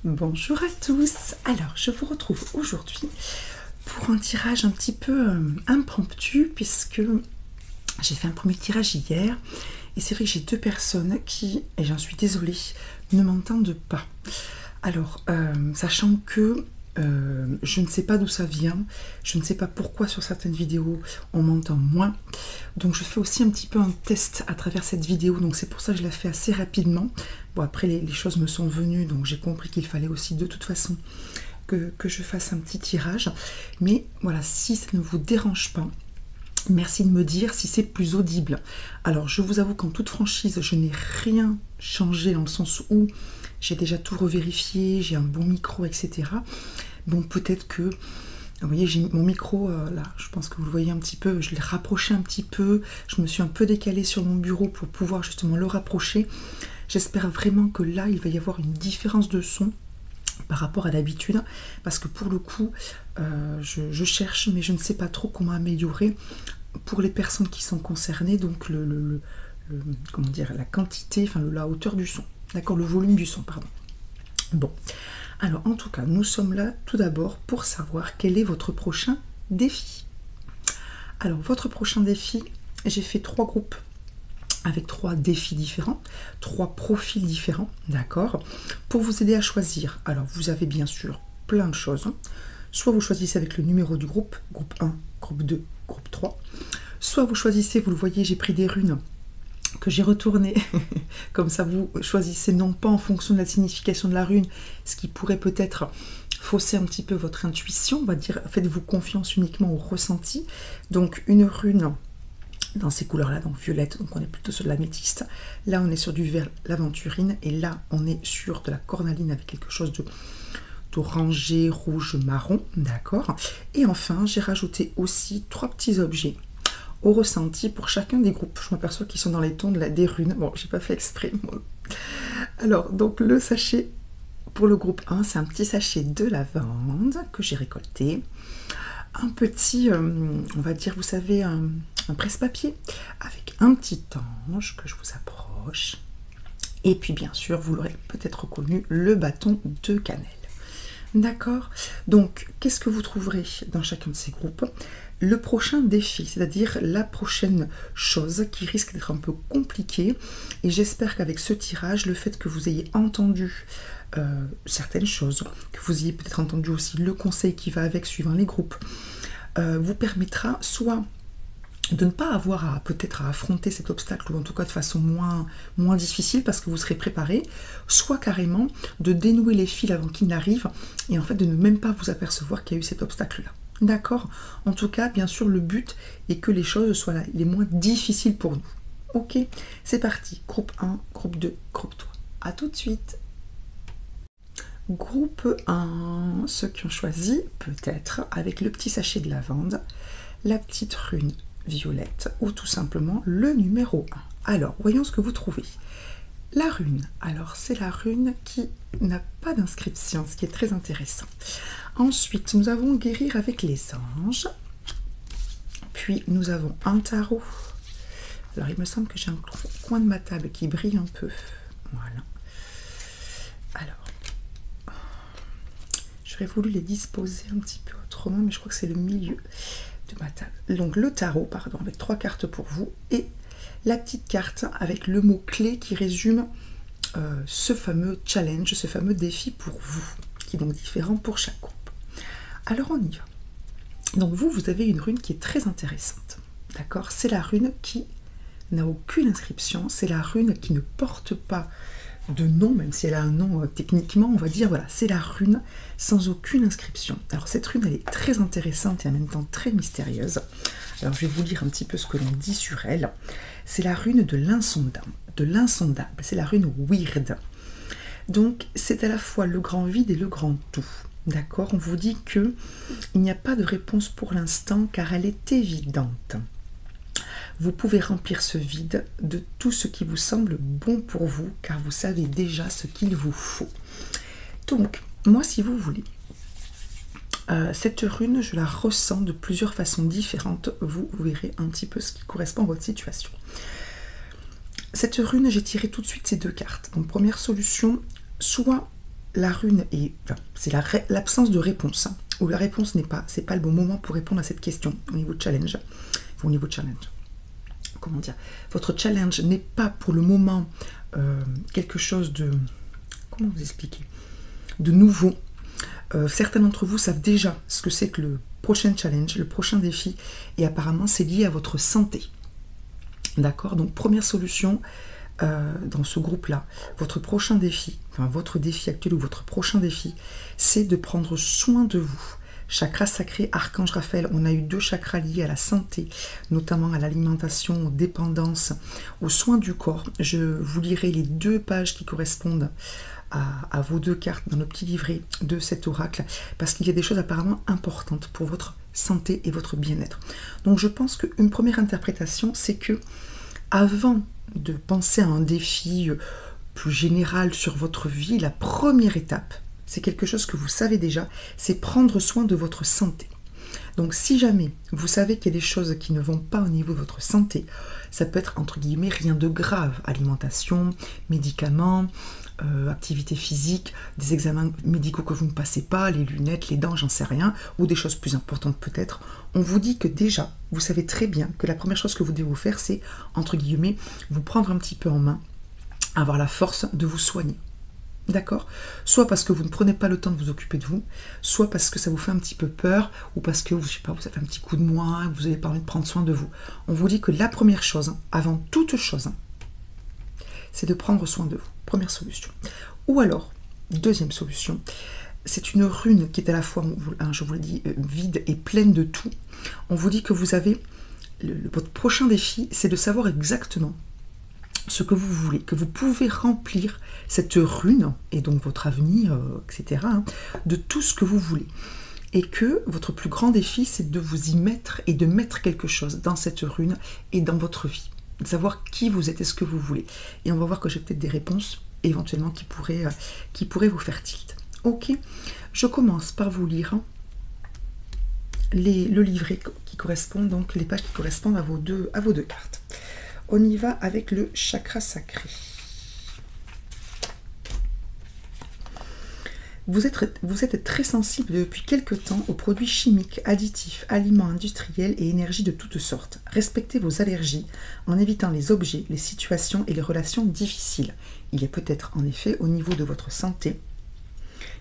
Bonjour à tous. Alors, je vous retrouve aujourd'hui pour un tirage un petit peu impromptu puisque j'ai fait un premier tirage hier et c'est vrai que j'ai deux personnes qui, et j'en suis désolée, ne m'entendent pas. Alors, sachant que je ne sais pas d'où ça vient, je ne sais pas pourquoi sur certaines vidéos on m'entend moins, donc je fais aussi un petit peu un test à travers cette vidéo, donc c'est pour ça que je la fais assez rapidement. Bon, après les choses me sont venues, donc j'ai compris qu'il fallait aussi de toute façon que je fasse un petit tirage, mais voilà, si ça ne vous dérange pas, merci de me dire si c'est plus audible. Alors je vous avoue qu'en toute franchise, je n'ai rien changé dans le sens où j'ai déjà tout revérifié, j'ai un bon micro, etc. Bon, peut-être que, vous voyez, j'ai mon micro là, je pense que vous le voyez un petit peu, je l'ai rapproché un petit peu, je me suis un peu décalée sur mon bureau pour pouvoir justement le rapprocher. J'espère vraiment que là, il va y avoir une différence de son par rapport à d'habitude, parce que pour le coup, je cherche, mais je ne sais pas trop comment améliorer pour les personnes qui sont concernées, donc comment dire, la quantité, enfin la hauteur du son, d'accord, le volume du son, pardon. Bon, alors en tout cas, nous sommes là tout d'abord pour savoir quel est votre prochain défi. Alors, votre prochain défi, j'ai fait 3 groupes avec 3 défis différents, 3 profils différents, d'accord, pour vous aider à choisir. Alors, vous avez bien sûr plein de choses. Soit vous choisissez avec le numéro du groupe 1, groupe 2, groupe 3. Soit vous choisissez, vous le voyez, j'ai pris des runes que j'ai retournées. Comme ça, vous choisissez non pas en fonction de la signification de la rune, ce qui pourrait peut-être fausser un petit peu votre intuition, on va dire, faites-vous confiance uniquement au ressenti. Donc, une rune dans ces couleurs-là, donc violette, donc on est plutôt sur de la métiste. Là, on est sur du vert l'aventurine, et là, on est sur de la cornaline avec quelque chose d'orangé, rouge, marron, d'accord. Et enfin, j'ai rajouté aussi 3 petits objets au ressenti pour chacun des groupes. Je m'aperçois qu'ils sont dans les tons des runes. Bon, j'ai pas fait exprès, moi. Alors, donc le sachet pour le groupe 1, c'est un petit sachet de lavande que j'ai récolté. Un petit, on va dire, vous savez, un presse-papier avec un petit ange que je vous approche. Et puis, bien sûr, vous l'aurez peut-être reconnu, le bâton de cannelle. D'accord? Donc, qu'est-ce que vous trouverez dans chacun de ces groupes? Le prochain défi, c'est-à-dire la prochaine chose qui risque d'être un peu compliquée. Et j'espère qu'avec ce tirage, le fait que vous ayez entendu certaines choses, que vous ayez peut-être entendu aussi le conseil qui va avec suivant les groupes, vous permettra soit de ne pas avoir peut-être à affronter cet obstacle, ou en tout cas de façon moins difficile parce que vous serez préparé, soit carrément de dénouer les fils avant qu'il n'arrive et en fait de ne même pas vous apercevoir qu'il y a eu cet obstacle-là. D'accord? En tout cas, bien sûr, le but est que les choses soient les moins difficiles pour nous. Ok? C'est parti. Groupe 1, groupe 2, groupe 3. A tout de suite. Groupe 1, ceux qui ont choisi, peut-être, avec le petit sachet de lavande, la petite rune violette ou tout simplement le numéro 1. Alors, voyons ce que vous trouvez. La rune, alors c'est la rune qui n'a pas d'inscription, ce qui est très intéressant. Ensuite, nous avons guérir avec les anges. Puis, nous avons un tarot. Alors, il me semble que j'ai un coin de ma table qui brille un peu. Voilà. Alors, j'aurais voulu les disposer un petit peu autrement, mais je crois que c'est le milieu de ma table. Donc le tarot, pardon, avec 3 cartes pour vous, et la petite carte avec le mot clé qui résume ce fameux challenge, ce fameux défi pour vous, qui est donc différent pour chaque groupe. Alors on y va. Donc vous avez une rune qui est très intéressante, d'accord? C'est la rune qui n'a aucune inscription, c'est la rune qui ne porte pas de nom, même si elle a un nom techniquement, on va dire, voilà, c'est la rune sans aucune inscription. Alors cette rune, elle est très intéressante et en même temps très mystérieuse. Alors je vais vous lire un petit peu ce que l'on dit sur elle. C'est la rune de l'insondable, c'est la rune weird. Donc c'est à la fois le grand vide et le grand tout. D'accord? On vous dit que il n'y a pas de réponse pour l'instant car elle est évidente. Vous pouvez remplir ce vide de tout ce qui vous semble bon pour vous, car vous savez déjà ce qu'il vous faut. Donc, moi, si vous voulez, cette rune, je la ressens de plusieurs façons différentes. Vous verrez un petit peu ce qui correspond à votre situation. Cette rune, j'ai tiré tout de suite ces 2 cartes. Donc, première solution, soit la rune est, enfin, c'est l'absence de réponse, hein, ou la réponse c'est pas le bon moment pour répondre à cette question au niveau de challenge. Au niveau de challenge. Comment dire? Votre challenge n'est pas pour le moment quelque chose de, comment vous expliquer, de nouveau. Certains d'entre vous savent déjà ce que c'est que le prochain challenge, le prochain défi, et apparemment c'est lié à votre santé. D'accord? Donc première solution dans ce groupe-là, votre prochain défi, enfin votre défi actuel ou votre prochain défi, c'est de prendre soin de vous. Chakra sacré, Archange Raphaël, on a eu 2 chakras liés à la santé, notamment à l'alimentation, aux dépendances, aux soins du corps. Je vous lirai les 2 pages qui correspondent à vos 2 cartes dans le petit livret de cet oracle, parce qu'il y a des choses apparemment importantes pour votre santé et votre bien-être. Donc je pense qu'une première interprétation, c'est que avant de penser à un défi plus général sur votre vie, la première étape, c'est quelque chose que vous savez déjà, c'est prendre soin de votre santé. Donc si jamais vous savez qu'il y a des choses qui ne vont pas au niveau de votre santé, ça peut être entre guillemets rien de grave, alimentation, médicaments, activité physique, des examens médicaux que vous ne passez pas, les lunettes, les dents, j'en sais rien, ou des choses plus importantes peut-être, on vous dit que déjà, vous savez très bien que la première chose que vous devez vous faire, c'est, entre guillemets, vous prendre un petit peu en main, avoir la force de vous soigner. D'accord? Soit parce que vous ne prenez pas le temps de vous occuper de vous, soit parce que ça vous fait un petit peu peur, ou parce que, je sais pas, vous avez un petit coup de moins, vous avez pas envie de prendre soin de vous. On vous dit que la première chose, avant toute chose, c'est de prendre soin de vous. Première solution. Ou alors, deuxième solution, c'est une rune qui est à la fois, je vous l'ai dit, vide et pleine de tout. On vous dit que vous avez, votre prochain défi, c'est de savoir exactement ce que vous voulez, que vous pouvez remplir cette rune, et donc votre avenir, etc., hein, de tout ce que vous voulez. Et que votre plus grand défi, c'est de vous y mettre et de mettre quelque chose dans cette rune et dans votre vie. De savoir qui vous êtes et ce que vous voulez. Et on va voir que j'ai peut-être des réponses éventuellement qui pourraient vous faire tilt. Ok, je commence par vous lire le livret qui correspond, donc les pages qui correspondent à vos deux cartes. On y va avec le chakra sacré. Vous êtes très sensible depuis quelque temps aux produits chimiques, additifs, aliments industriels et énergies de toutes sortes. Respectez vos allergies en évitant les objets, les situations et les relations difficiles. Il y a peut-être en effet au niveau de votre santé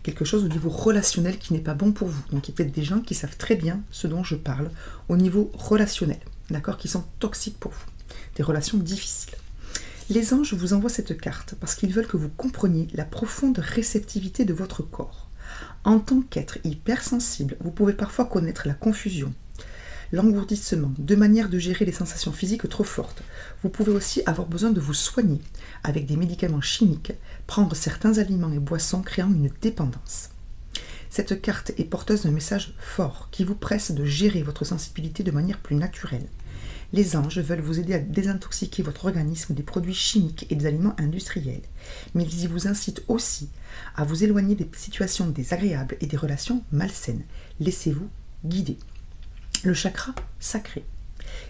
quelque chose au niveau relationnel qui n'est pas bon pour vous. Donc il y a peut-être des gens qui savent très bien ce dont je parle au niveau relationnel, d'accord, qui sont toxiques pour vous, des relations difficiles. Les anges vous envoient cette carte parce qu'ils veulent que vous compreniez la profonde réceptivité de votre corps. En tant qu'être hypersensible, vous pouvez parfois connaître la confusion, l'engourdissement, deux manières de gérer les sensations physiques trop fortes. Vous pouvez aussi avoir besoin de vous soigner avec des médicaments chimiques, prendre certains aliments et boissons créant une dépendance. Cette carte est porteuse d'un message fort qui vous presse de gérer votre sensibilité de manière plus naturelle. Les anges veulent vous aider à désintoxiquer votre organisme des produits chimiques et des aliments industriels, mais ils vous incitent aussi à vous éloigner des situations désagréables et des relations malsaines. Laissez-vous guider. Le chakra sacré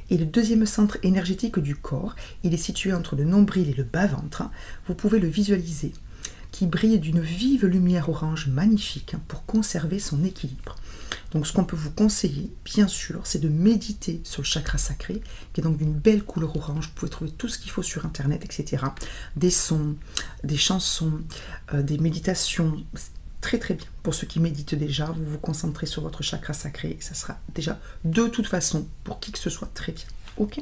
est le deuxième centre énergétique du corps. Il est situé entre le nombril et le bas-ventre. Vous pouvez le visualiser, qui brille d'une vive lumière orange magnifique pour conserver son équilibre. Donc ce qu'on peut vous conseiller, bien sûr, c'est de méditer sur le chakra sacré, qui est donc d'une belle couleur orange. Vous pouvez trouver tout ce qu'il faut sur internet, etc. Des sons, des chansons, des méditations. Très très bien. Pour ceux qui méditent déjà, vous vous concentrez sur votre chakra sacré, et ça sera déjà de toute façon, pour qui que ce soit, très bien. Ok.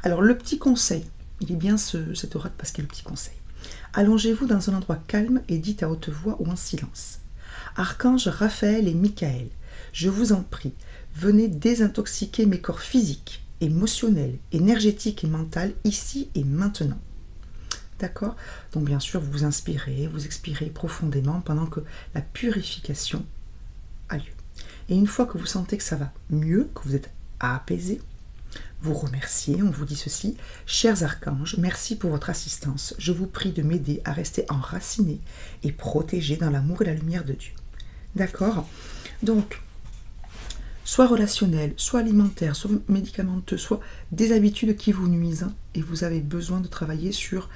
Alors le petit conseil, il est bien cet oracle parce qu'il est le petit conseil. Allongez-vous dans un endroit calme et dites à haute voix ou en silence. Archanges Raphaël et Michael, je vous en prie, venez désintoxiquer mes corps physiques, émotionnels, énergétiques et mentaux ici et maintenant. D'accord? Donc bien sûr, vous inspirez, vous expirez profondément pendant que la purification a lieu. Et une fois que vous sentez que ça va mieux, que vous êtes apaisé, vous remerciez, on vous dit ceci: chers archanges, merci pour votre assistance. Je vous prie de m'aider à rester enraciné et protégé dans l'amour et la lumière de Dieu. D'accord? Donc, soit relationnel, soit alimentaire, soit médicamenteux, soit des habitudes qui vous nuisent, et vous avez besoin de travailler sur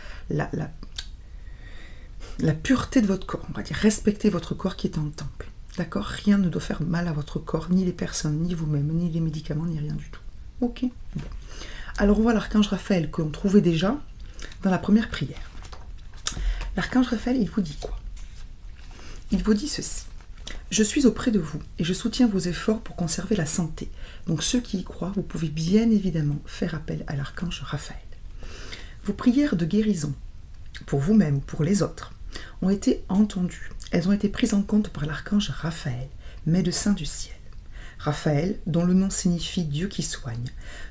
la pureté de votre corps, on va dire, respectez votre corps qui est en temple. D'accord? Rien ne doit faire mal à votre corps, ni les personnes, ni vous-même, ni les médicaments, ni rien du tout. Ok? Bon. Alors on voit l'archange Raphaël que l'on trouvait déjà dans la première prière. L'archange Raphaël, il vous dit quoi? Il vous dit ceci. Je suis auprès de vous et je soutiens vos efforts pour conserver la santé. Donc ceux qui y croient, vous pouvez bien évidemment faire appel à l'archange Raphaël. Vos prières de guérison, pour vous-même ou pour les autres, ont été entendues. Elles ont été prises en compte par l'archange Raphaël, médecin du ciel. Raphaël, dont le nom signifie Dieu qui soigne,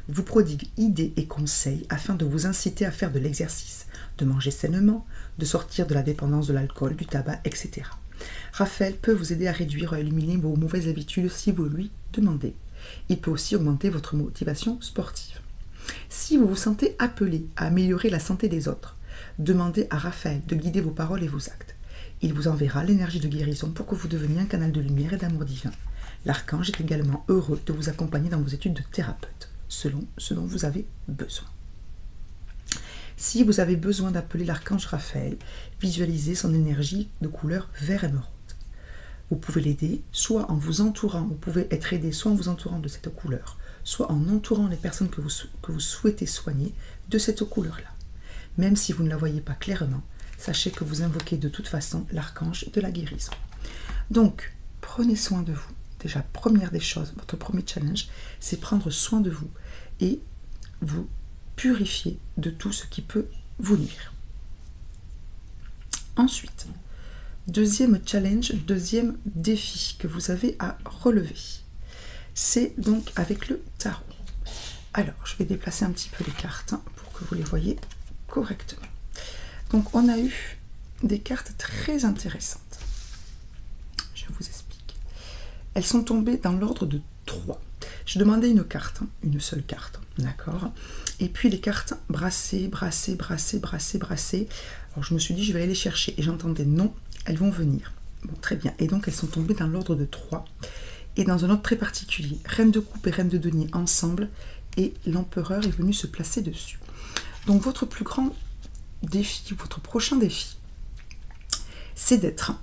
vous prodigue idées et conseils afin de vous inciter à faire de l'exercice, de manger sainement, de sortir de la dépendance de l'alcool, du tabac, etc. Raphaël peut vous aider à réduire ou à éliminer vos mauvaises habitudes si vous lui demandez. Il peut aussi augmenter votre motivation sportive. Si vous vous sentez appelé à améliorer la santé des autres, demandez à Raphaël de guider vos paroles et vos actes. Il vous enverra l'énergie de guérison pour que vous deveniez un canal de lumière et d'amour divin. L'archange est également heureux de vous accompagner dans vos études de thérapeute, selon ce dont vous avez besoin. Si vous avez besoin d'appeler l'archange Raphaël, visualisez son énergie de couleur vert émeraude. Vous pouvez l'aider soit en vous entourant, vous pouvez être aidé soit en vous entourant de cette couleur, soit en entourant les personnes que vous souhaitez soigner de cette couleur-là. Même si vous ne la voyez pas clairement, sachez que vous invoquez de toute façon l'archange de la guérison. Donc, prenez soin de vous. Déjà, première des choses, votre premier challenge, c'est prendre soin de vous et vous purifier de tout ce qui peut vous nuire. Ensuite, deuxième challenge, deuxième défi que vous avez à relever, c'est donc avec le tarot. Alors, je vais déplacer un petit peu les cartes pour que vous les voyez correctement. Donc, on a eu des cartes très intéressantes. Je vous explique. Elles sont tombées dans l'ordre de 3. Je demandais une carte, une seule carte, d'accord? Et puis les cartes brassées, brassées, brassées, brassées, brassées. Alors je me suis dit, je vais aller les chercher. Et j'entendais non, elles vont venir. Bon, très bien. Et donc elles sont tombées dans l'ordre de 3. Et dans un ordre très particulier. Reine de coupe et reine de denier ensemble. Et l'empereur est venu se placer dessus. Donc votre plus grand défi, votre prochain défi, c'est d'être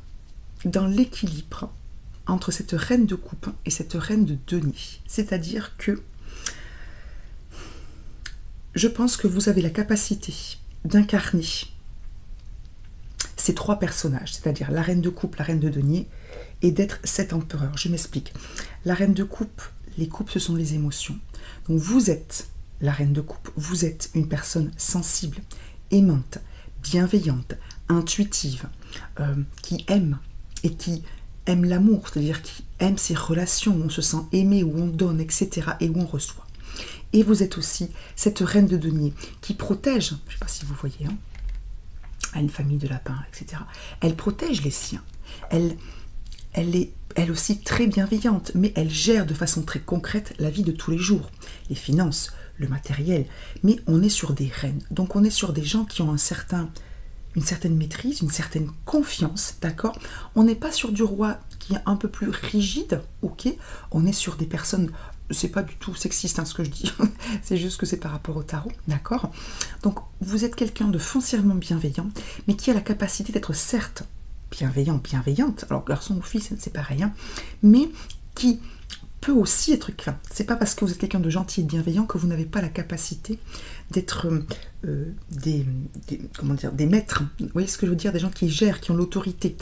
dans l'équilibre entre cette reine de coupe et cette reine de denier. C'est-à-dire que je pense que vous avez la capacité d'incarner ces 3 personnages, c'est-à-dire la reine de coupe, la reine de denier, et d'être cet empereur. Je m'explique. La reine de coupe, les coupes, ce sont les émotions. Donc vous êtes la reine de coupe, vous êtes une personne sensible, aimante, bienveillante, intuitive, qui aime et qui aime l'amour, c'est-à-dire qui aime ces relations où on se sent aimé, où on donne, etc. et où on reçoit. Et vous êtes aussi cette reine de denier qui protège, je ne sais pas si vous voyez, hein, à une famille de lapins, etc. Elle protège les siens. Elle est elle aussi très bienveillante, mais elle gère de façon très concrète la vie de tous les jours, les finances, le matériel. Mais on est sur des reines, donc on est sur des gens qui ont une certaine maîtrise, une certaine confiance, d'accord? On n'est pas sur du roi qui est un peu plus rigide, ok? On est sur des personnes, c'est pas du tout sexiste hein, ce que je dis, c'est juste que c'est par rapport au tarot, d'accord? Donc vous êtes quelqu'un de foncièrement bienveillant, mais qui a la capacité d'être certes bienveillante, alors garçon ou fille c'est pareil, hein, mais qui peut aussi être, enfin, c'est pas parce que vous êtes quelqu'un de gentil et de bienveillant que vous n'avez pas la capacité d'être des maîtres, vous voyez ce que je veux dire, des gens qui gèrent, qui ont l'autorité,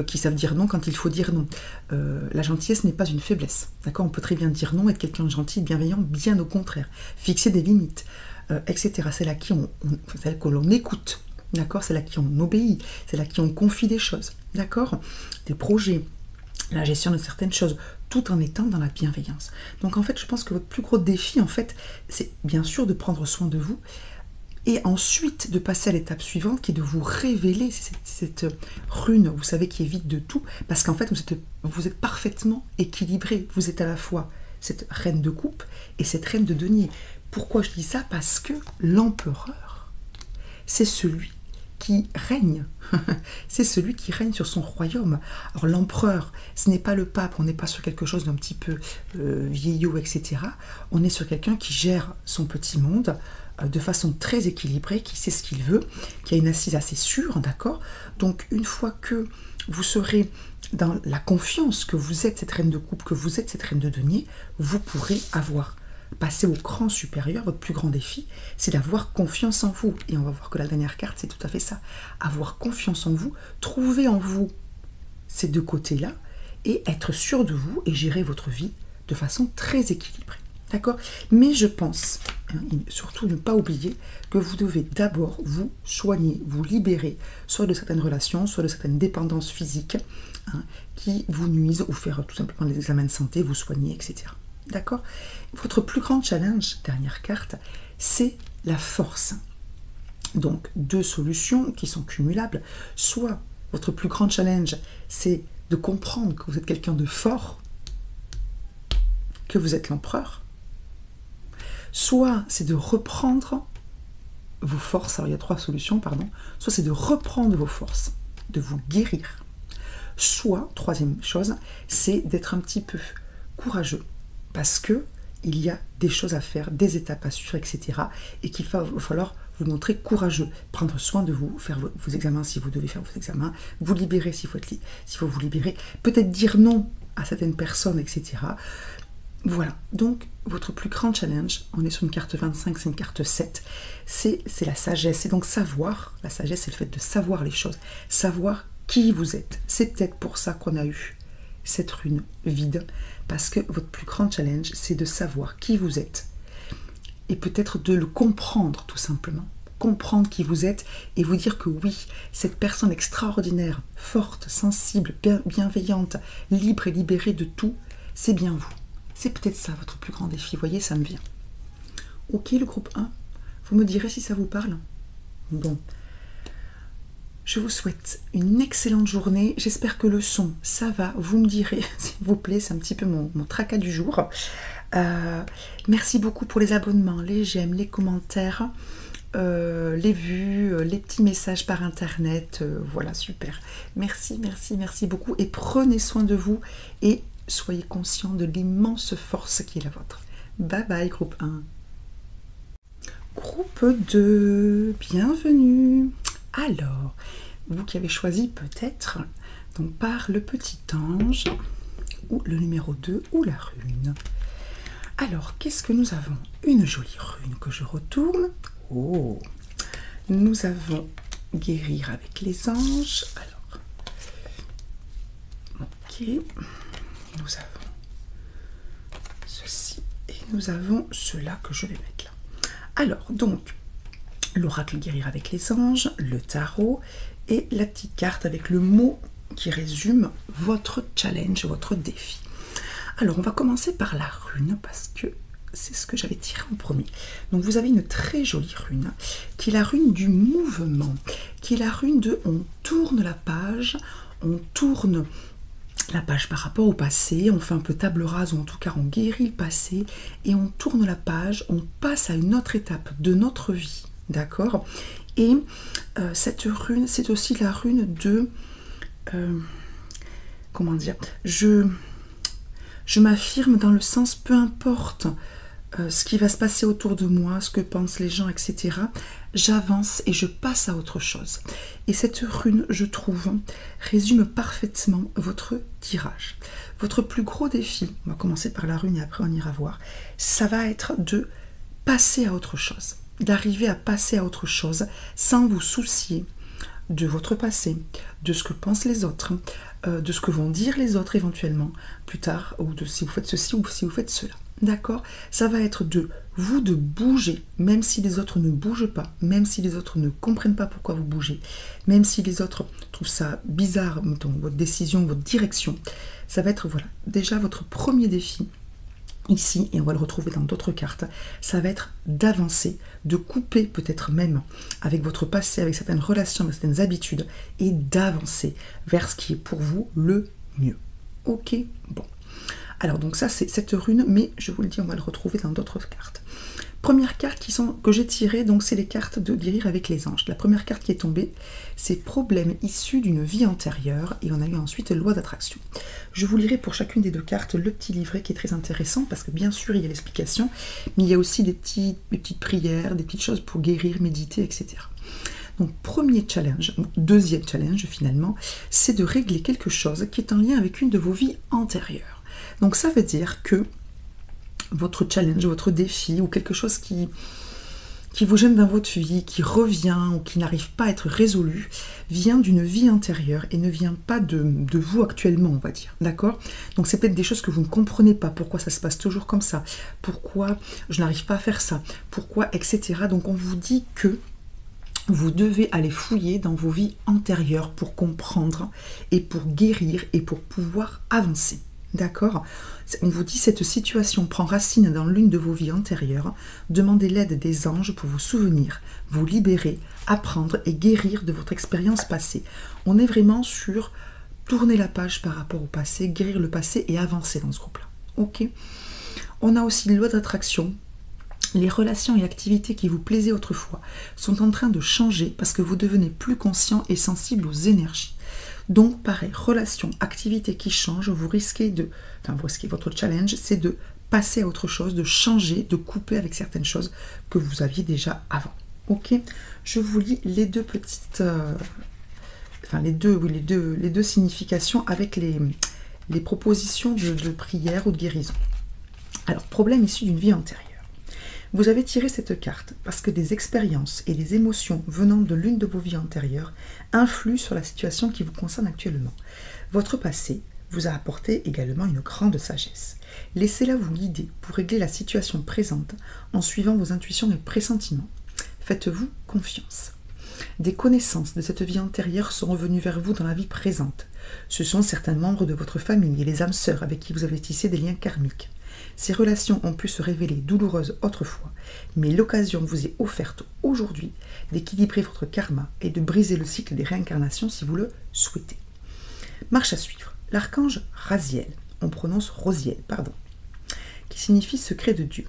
qui savent dire non quand il faut dire non. La gentillesse n'est pas une faiblesse, d'accord? On peut très bien dire non, être quelqu'un de gentil, de bienveillant, bien au contraire, fixer des limites, etc. C'est là qui celle que l'on écoute, d'accord? C'est là qui on obéit, c'est là qui on confie des choses, d'accord? Des projets, la gestion de certaines choses, tout en étant dans la bienveillance. Donc en fait, je pense que votre plus gros défi, en fait, c'est bien sûr de prendre soin de vous, et ensuite de passer à l'étape suivante, qui est de vous révéler cette rune, vous savez, qui est vide de tout, parce qu'en fait, vous êtes parfaitement équilibré. Vous êtes à la fois cette reine de coupe et cette reine de denier. Pourquoi je dis ça? Parce que l'empereur, c'est celui qui règne, c'est celui qui règne sur son royaume. Alors l'empereur, ce n'est pas le pape, on n'est pas sur quelque chose d'un petit peu vieillot, etc. On est sur quelqu'un qui gère son petit monde de façon très équilibrée, qui sait ce qu'il veut, qui a une assise assez sûre, d'accord? Donc une fois que vous serez dans la confiance que vous êtes cette reine de coupe, que vous êtes cette reine de denier, vous pourrez passer au cran supérieur. Votre plus grand défi, c'est d'avoir confiance en vous. Et on va voir que la dernière carte, c'est tout à fait ça. Avoir confiance en vous, trouver en vous ces deux côtés-là, et être sûr de vous et gérer votre vie de façon très équilibrée. D'accord? Mais je pense, surtout ne pas oublier, que vous devez d'abord vous soigner, vous libérer, soit de certaines relations, soit de certaines dépendances physiques qui vous nuisent, ou faire tout simplement les examens de santé, vous soigner, etc. D'accord? Votre plus grand challenge, dernière carte, c'est la force. Donc, deux solutions qui sont cumulables. Soit votre plus grand challenge, c'est de comprendre que vous êtes quelqu'un de fort, que vous êtes l'empereur. Soit c'est de reprendre vos forces. Alors, il y a trois solutions, pardon. Soit c'est de reprendre vos forces, de vous guérir. Soit, troisième chose, c'est d'être un petit peu courageux. Parce que il y a des choses à faire, des étapes à suivre, etc. Et qu'il va falloir vous montrer courageux, prendre soin de vous, faire vos examens si vous devez faire vos examens, vous libérer s'il faut vous libérer, peut-être dire non à certaines personnes, etc. Voilà, donc votre plus grand challenge, on est sur une carte 25, c'est une carte 7, c'est la sagesse. C'est donc savoir, la sagesse c'est le fait de savoir les choses, savoir qui vous êtes. C'est peut-être pour ça qu'on a eu cette rune vide, parce que votre plus grand challenge, c'est de savoir qui vous êtes et peut-être de le comprendre tout simplement. Comprendre qui vous êtes et vous dire que oui, cette personne extraordinaire, forte, sensible, bienveillante, libre et libérée de tout, c'est bien vous. C'est peut-être ça votre plus grand défi, vous voyez, ça me vient. Ok, le groupe 1, vous me direz si ça vous parle. Bon. Je vous souhaite une excellente journée. J'espère que le son, ça va. Vous me direz, s'il vous plaît, c'est un petit peu mon tracas du jour. Merci beaucoup pour les abonnements, les j'aime, les commentaires, les vues, les petits messages par internet. Voilà, super. Merci, merci, merci beaucoup. Et prenez soin de vous et soyez conscients de l'immense force qui est la vôtre. Bye bye, groupe 1. Groupe 2, bienvenue. Alors, vous qui avez choisi peut-être donc par le petit ange ou le numéro 2 ou la rune. Alors, qu'est-ce que nous avons? Une jolie rune que je retourne. Oh, nous avons guérir avec les anges. Alors, ok, nous avons ceci et nous avons cela que je vais mettre là. Alors, donc, l'oracle guérir avec les anges, le tarot et la petite carte avec le mot qui résume votre challenge, votre défi. Alors, on va commencer par la rune parce que c'est ce que j'avais tiré en premier. Donc, vous avez une très jolie rune qui est la rune du mouvement, qui est la rune de on tourne la page, on tourne la page par rapport au passé, on fait un peu table rase ou en tout cas on guérit le passé et on tourne la page, on passe à une autre étape de notre vie. D'accord? Et cette rune, c'est aussi la rune de... comment dire? Je m'affirme dans le sens, peu importe ce qui va se passer autour de moi, ce que pensent les gens, etc. J'avance et je passe à autre chose. Et cette rune, je trouve, résume parfaitement votre tirage. Votre plus gros défi, on va commencer par la rune et après on ira voir, ça va être de passer à autre chose. D'arriver à passer à autre chose sans vous soucier de votre passé, de ce que pensent les autres, de ce que vont dire les autres éventuellement plus tard, ou de si vous faites ceci ou si vous faites cela. D'accord? Ça va être de vous de bouger, même si les autres ne bougent pas, même si les autres ne comprennent pas pourquoi vous bougez, même si les autres trouvent ça bizarre, mettons, votre décision, votre direction. Ça va être, voilà, déjà votre premier défi. Ici, et on va le retrouver dans d'autres cartes, ça va être d'avancer, de couper peut-être même avec votre passé, avec certaines relations, avec certaines habitudes, et d'avancer vers ce qui est pour vous le mieux. Ok, bon. Alors donc ça c'est cette rune, mais je vous le dis, on va le retrouver dans d'autres cartes. Première carte que j'ai tirée, donc c'est les cartes de guérir avec les anges. La première carte qui est tombée, c'est problème issu d'une vie antérieure, et on a eu ensuite loi d'attraction. Je vous lirai pour chacune des deux cartes le petit livret qui est très intéressant, parce que bien sûr il y a l'explication, mais il y a aussi des petites prières, des petites choses pour guérir, méditer, etc. Donc premier challenge, deuxième challenge finalement, c'est de régler quelque chose qui est en lien avec une de vos vies antérieures. Donc ça veut dire que votre challenge, votre défi ou quelque chose qui vous gêne dans votre vie, qui revient ou qui n'arrive pas à être résolu, vient d'une vie antérieure et ne vient pas de vous actuellement, on va dire. D'accord? Donc c'est peut-être des choses que vous ne comprenez pas, pourquoi ça se passe toujours comme ça, pourquoi je n'arrive pas à faire ça, pourquoi, etc. Donc on vous dit que vous devez aller fouiller dans vos vies antérieures pour comprendre et pour guérir et pour pouvoir avancer. D'accord? On vous dit cette situation prend racine dans l'une de vos vies antérieures. Demandez l'aide des anges pour vous souvenir, vous libérer, apprendre et guérir de votre expérience passée. On est vraiment sur tourner la page par rapport au passé, guérir le passé et avancer dans ce groupe-là. Ok? On a aussi une loi d'attraction. Les relations et activités qui vous plaisaient autrefois sont en train de changer parce que vous devenez plus conscient et sensible aux énergies. Donc pareil, relations, activités qui changent, vous risquez votre challenge, c'est de passer à autre chose, de changer, de couper avec certaines choses que vous aviez déjà avant. Ok, je vous lis les deux petites, les deux significations avec les propositions de prière ou de guérison. Alors, problème issu d'une vie antérieure. Vous avez tiré cette carte parce que des expériences et des émotions venant de l'une de vos vies antérieures influent sur la situation qui vous concerne actuellement. Votre passé vous a apporté également une grande sagesse. Laissez-la vous guider pour régler la situation présente en suivant vos intuitions et pressentiments. Faites-vous confiance. Des connaissances de cette vie antérieure sont revenues vers vous dans la vie présente. Ce sont certains membres de votre famille et les âmes sœurs avec qui vous avez tissé des liens karmiques. Ces relations ont pu se révéler douloureuses autrefois, mais l'occasion vous est offerte aujourd'hui d'équilibrer votre karma et de briser le cycle des réincarnations si vous le souhaitez. Marche à suivre. L'archange Raziel, on prononce Rosiel, pardon, qui signifie secret de Dieu,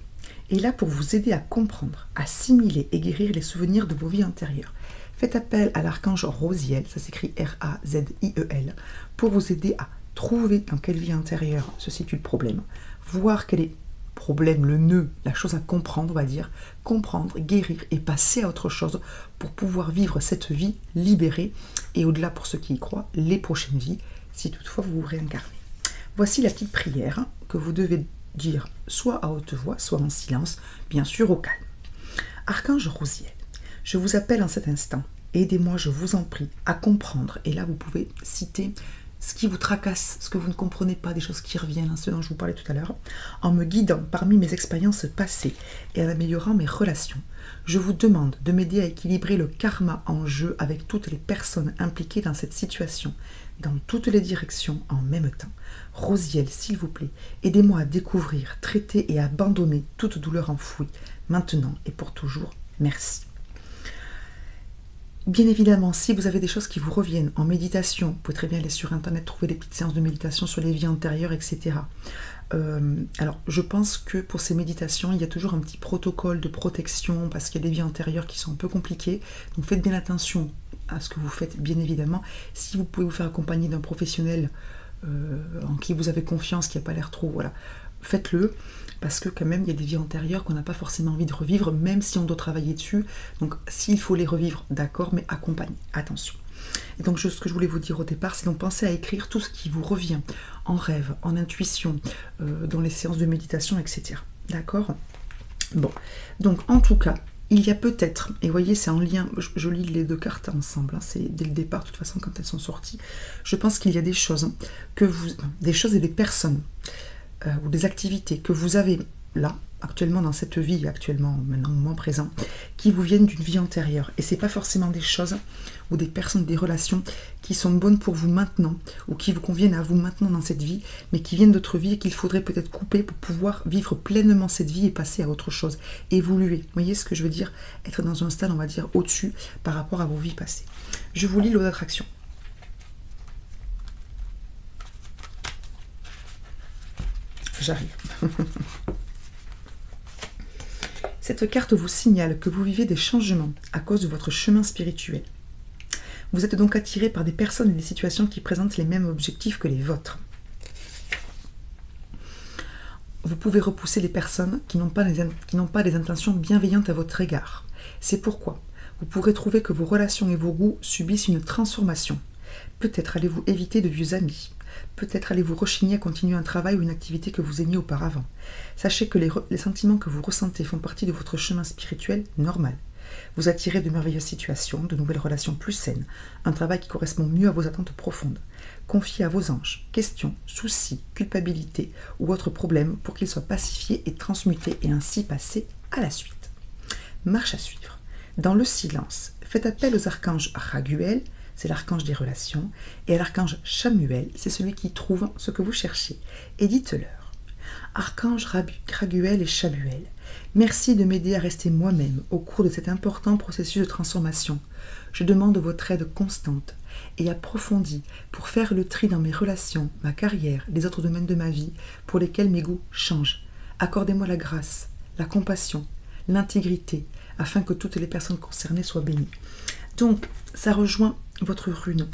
est là pour vous aider à comprendre, assimiler et guérir les souvenirs de vos vies antérieures. Faites appel à l'archange Rosiel, ça s'écrit R-A-Z-I-E-L, pour vous aider à trouver dans quelle vie antérieure se situe le problème, voir quel est le problème, le nœud, la chose à comprendre, on va dire, comprendre, guérir et passer à autre chose pour pouvoir vivre cette vie libérée et au-delà pour ceux qui y croient, les prochaines vies, si toutefois vous vous réincarnez. Voici la petite prière que vous devez dire soit à haute voix, soit en silence, bien sûr au calme. Archange Rosiel, je vous appelle en cet instant, aidez-moi, je vous en prie, à comprendre, et là vous pouvez citer ce qui vous tracasse, ce que vous ne comprenez pas, des choses qui reviennent, ce dont je vous parlais tout à l'heure, en me guidant parmi mes expériences passées et en améliorant mes relations. Je vous demande de m'aider à équilibrer le karma en jeu avec toutes les personnes impliquées dans cette situation, dans toutes les directions en même temps. Rosiel, s'il vous plaît, aidez-moi à découvrir, traiter et abandonner toute douleur enfouie, maintenant et pour toujours. Merci. Bien évidemment, si vous avez des choses qui vous reviennent en méditation, vous pouvez très bien aller sur internet, trouver des petites séances de méditation sur les vies antérieures, etc. Alors, je pense que pour ces méditations, il y a toujours un petit protocole de protection parce qu'il y a des vies antérieures qui sont un peu compliquées. Donc, faites bien attention à ce que vous faites, bien évidemment. Si vous pouvez vous faire accompagner d'un professionnel en qui vous avez confiance, qui n'a pas l'air trop, voilà, faites-le. Parce que quand même, il y a des vies antérieures qu'on n'a pas forcément envie de revivre, même si on doit travailler dessus. Donc, s'il faut les revivre, d'accord, mais accompagnez, attention. Et donc, ce que je voulais vous dire au départ, c'est donc pensez à écrire tout ce qui vous revient en rêve, en intuition, dans les séances de méditation, etc. D'accord? Bon, donc en tout cas, il y a peut-être, et voyez, c'est en lien, je lis les deux cartes ensemble, hein, c'est dès le départ, de toute façon, quand elles sont sorties, je pense qu'il y a des choses des choses et des personnes, ou des activités que vous avez là, actuellement dans cette vie, actuellement, maintenant, au moment présent, qui vous viennent d'une vie antérieure. Et c'est pas forcément des choses ou des personnes, des relations qui sont bonnes pour vous maintenant, ou qui vous conviennent à vous maintenant dans cette vie, mais qui viennent d'autres vies et qu'il faudrait peut-être couper pour pouvoir vivre pleinement cette vie et passer à autre chose, évoluer. Vous voyez ce que je veux dire? Être dans un stade, on va dire, au-dessus par rapport à vos vies passées. Je vous lis l'eau d'attraction. J'arrive. Cette carte vous signale que vous vivez des changements à cause de votre chemin spirituel. Vous êtes donc attiré par des personnes et des situations qui présentent les mêmes objectifs que les vôtres. Vous pouvez repousser les personnes qui n'ont pas des intentions bienveillantes à votre égard. C'est pourquoi vous pourrez trouver que vos relations et vos goûts subissent une transformation. Peut-être allez-vous éviter de vieux amis. Peut-être allez-vous rechigner à continuer un travail ou une activité que vous aimiez auparavant. Sachez que les sentiments que vous ressentez font partie de votre chemin spirituel normal. Vous attirez de merveilleuses situations, de nouvelles relations plus saines, un travail qui correspond mieux à vos attentes profondes. Confiez à vos anges, questions, soucis, culpabilité ou autres problèmes pour qu'ils soient pacifiés et transmutés et ainsi passer à la suite. Marche à suivre. Dans le silence, faites appel aux archanges Raguel, c'est l'archange des relations, et à l'archange Chamuel, c'est celui qui trouve ce que vous cherchez. Et dites-leur, archange Raguel et Chamuel, merci de m'aider à rester moi-même au cours de cet important processus de transformation. Je demande votre aide constante et approfondie pour faire le tri dans mes relations, ma carrière, les autres domaines de ma vie pour lesquels mes goûts changent. Accordez-moi la grâce, la compassion, l'intégrité, afin que toutes les personnes concernées soient bénies. Donc, ça rejoint votre rune.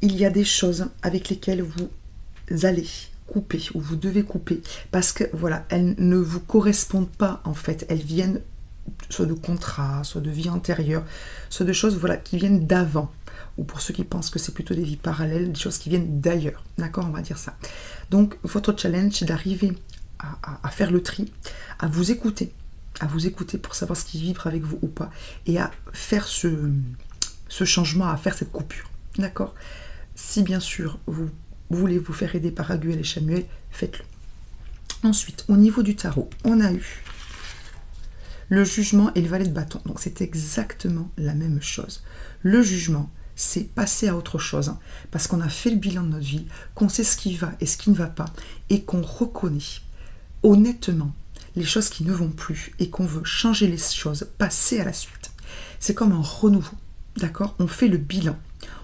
Il y a des choses avec lesquelles vous allez couper, ou vous devez couper, parce que, voilà, elles ne vous correspondent pas, en fait. Elles viennent soit de contrats, soit de vie antérieure, soit de choses, voilà, qui viennent d'avant. Ou pour ceux qui pensent que c'est plutôt des vies parallèles, des choses qui viennent d'ailleurs. D'accord, on va dire ça. Donc, votre challenge, c'est d'arriver à faire le tri, à vous écouter pour savoir ce qui vibre avec vous ou pas, et à faire ce changement, à faire cette coupure. D'accord? Si bien sûr vous voulez vous faire aider par Raguel et Chamuel, faites-le. Ensuite, au niveau du tarot, on a eu le jugement et le valet de bâton. Donc c'est exactement la même chose. Le jugement, c'est passer à autre chose, hein, parce qu'on a fait le bilan de notre vie, qu'on sait ce qui va et ce qui ne va pas, et qu'on reconnaît honnêtement les choses qui ne vont plus, et qu'on veut changer les choses, passer à la suite. C'est comme un renouveau, d'accord? On fait le bilan,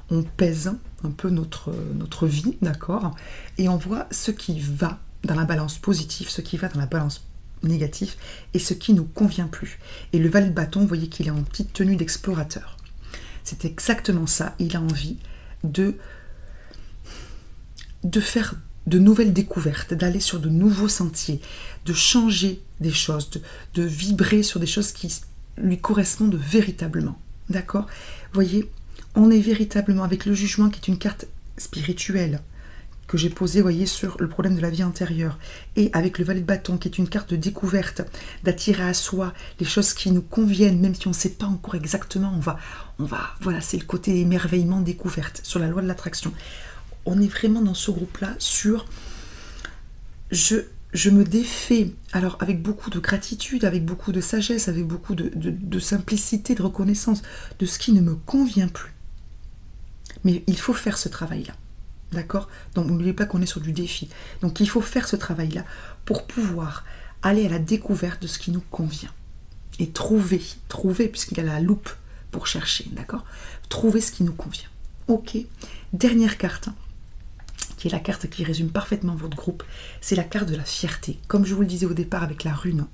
on pèse un peu notre vie, d'accord? Et on voit ce qui va dans la balance positive, ce qui va dans la balance négative, et ce qui ne nous convient plus. Et le valet de bâton, vous voyez qu'il est en petite tenue d'explorateur. C'est exactement ça, il a envie de faire de nouvelles découvertes, d'aller sur de nouveaux sentiers, de changer des choses, de vibrer sur des choses qui lui correspondent véritablement. D'accord? Vous voyez, on est véritablement avec le jugement qui est une carte spirituelle que j'ai posée, vous voyez, sur le problème de la vie antérieure, et avec le valet de bâton qui est une carte de découverte, d'attirer à soi les choses qui nous conviennent, même si on ne sait pas encore exactement, voilà, c'est le côté émerveillement, découverte, sur la loi de l'attraction. On est vraiment dans ce groupe-là sur je me défais, alors avec beaucoup de gratitude, avec beaucoup de sagesse, avec beaucoup de simplicité, de reconnaissance de ce qui ne me convient plus. Mais il faut faire ce travail-là, d'accord? Donc n'oubliez pas qu'on est sur du défi. Donc il faut faire ce travail-là pour pouvoir aller à la découverte de ce qui nous convient. Et trouver, puisqu'il y a la loupe pour chercher, d'accord? Trouver ce qui nous convient. Ok, dernière carte, qui est la carte qui résume parfaitement votre groupe, c'est la carte de la fierté. Comme je vous le disais au départ avec la rune